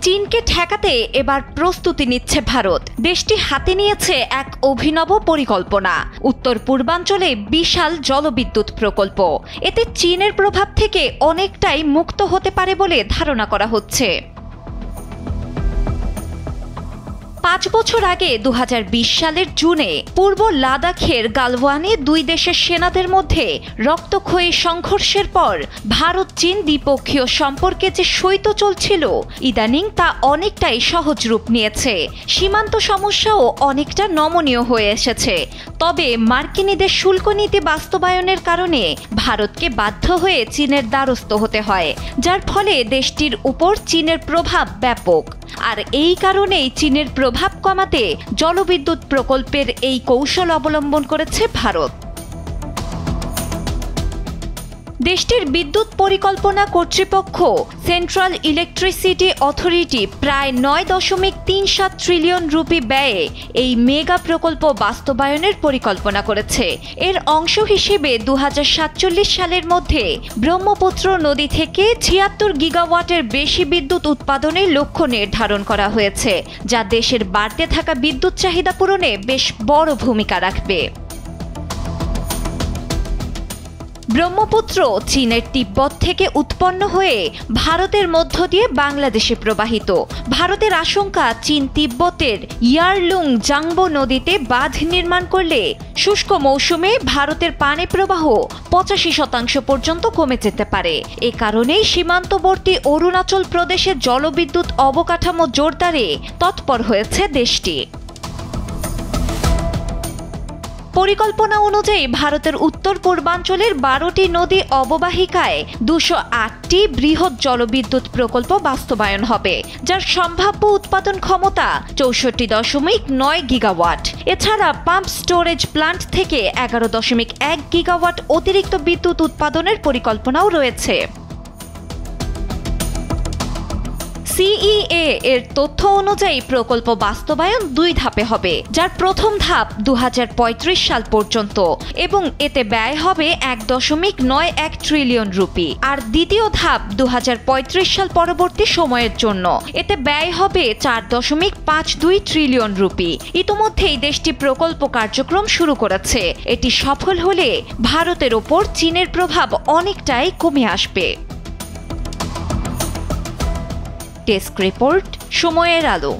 চীনকে ঠেকাতে এবার প্রস্তুতি নিচ্ছে ভারত। দেশটি হাতে নিয়েছে এক অভিনব পরিকল্পনা, উত্তর পূর্বাঞ্চলে বিশাল জলবিদ্যুৎ প্রকল্প। এতে চীনের প্রভাব থেকে অনেকটাই মুক্ত হতে পারে বলে ধারণা করা হচ্ছে। ৫ বছর আগে ২০২০ সালের জুনে পূর্ব লাদাখের গালওয়ানে দুই দেশের সেনাদের মধ্যে রক্তক্ষয়ী সংঘর্ষের পর ভারত চীন দ্বিপক্ষীয় সম্পর্কে যে শৈত্য চলছিল, ইদানিং তা অনেকটাই সহজ রূপ নিয়েছে। সীমান্ত সমস্যাও অনেকটা নমনীয় হয়ে এসেছে। তবে মার্কিনীদের শুল্ক নীতি বাস্তবায়নের কারণে ভারতকে বাধ্য হয়ে চীনের দ্বারস্থ হতে হয়, যার ফলে দেশটির উপর চীনের প্রভাব ব্যাপক। আর এই কারণেই চীনের প্রভাব কমাতে জলবিদ্যুৎ প্রকল্পের এই কৌশল অবলম্বন করেছে ভারত। দেশটির বিদ্যুৎ পরিকল্পনা কর্তৃপক্ষ সেন্ট্রাল ইলেকট্রিসিটি অথরিটি প্রায় ৯.৩৭ ট্রিলিয়ন রুপি ব্যয়ে এই মেগা প্রকল্প বাস্তবায়নের পরিকল্পনা করেছে। এর অংশ হিসেবে ২০৪৭ সালের মধ্যে ব্রহ্মপুত্র নদী থেকে ৭৬ গিগাওয়াটের বেশি বিদ্যুৎ উৎপাদনের লক্ষ্য নির্ধারণ করা হয়েছে, যা দেশের বাড়তে থাকা বিদ্যুৎ চাহিদা পূরণে বেশ বড় ভূমিকা রাখবে। ব্রহ্মপুত্র চীনের তিব্বত থেকে উৎপন্ন হয়ে ভারতের মধ্য দিয়ে বাংলাদেশে প্রবাহিত। ভারতের আশঙ্কা, চীন তিব্বতের ইয়ারলুং জাংবো নদীতে বাঁধ নির্মাণ করলে শুষ্ক মৌসুমে ভারতের পানি প্রবাহ ৮৫% পর্যন্ত কমে যেতে পারে। এ কারণেই সীমান্তবর্তী অরুণাচল প্রদেশে জলবিদ্যুৎ অবকাঠামো জোরদারে তৎপর হয়েছে দেশটি। পরিকল্পনা অনুযায়ী ভারতের উত্তর পূর্বাঞ্চলের ১২টি নদী অববাহিকায় ২০৮টি বৃহৎ জলবিদ্যুৎ প্রকল্প বাস্তবায়ন হবে, যার সম্ভাব্য উৎপাদন ক্ষমতা ৬৪.৯ গিগাওয়াট। এছাড়া পাম্প স্টোরেজ প্ল্যান্ট থেকে ১১.১ গিগাওয়াট অতিরিক্ত বিদ্যুৎ উৎপাদনের পরিকল্পনাও রয়েছে। সিইএ এর তথ্য অনুযায়ী প্রকল্প বাস্তবায়ন ২ ধাপে হবে, যার প্রথম ধাপ ২০৩৫ সাল পর্যন্ত এবং এতে ব্যয় হবে ১.৯১ ট্রিলিয়ন রুপি, আর দ্বিতীয় ধাপ ২০৩৫ সাল পরবর্তী সময়ের জন্য। এতে ব্যয় হবে ৪.৫২ ট্রিলিয়ন রুপি। ইতোমধ্যেই দেশটি প্রকল্প কার্যক্রম শুরু করেছে। এটি সফল হলে ভারতের ওপর চীনের প্রভাব অনেকটাই কমে আসবে। ডেস্ক রিপোর্ট, সময়ের আলো।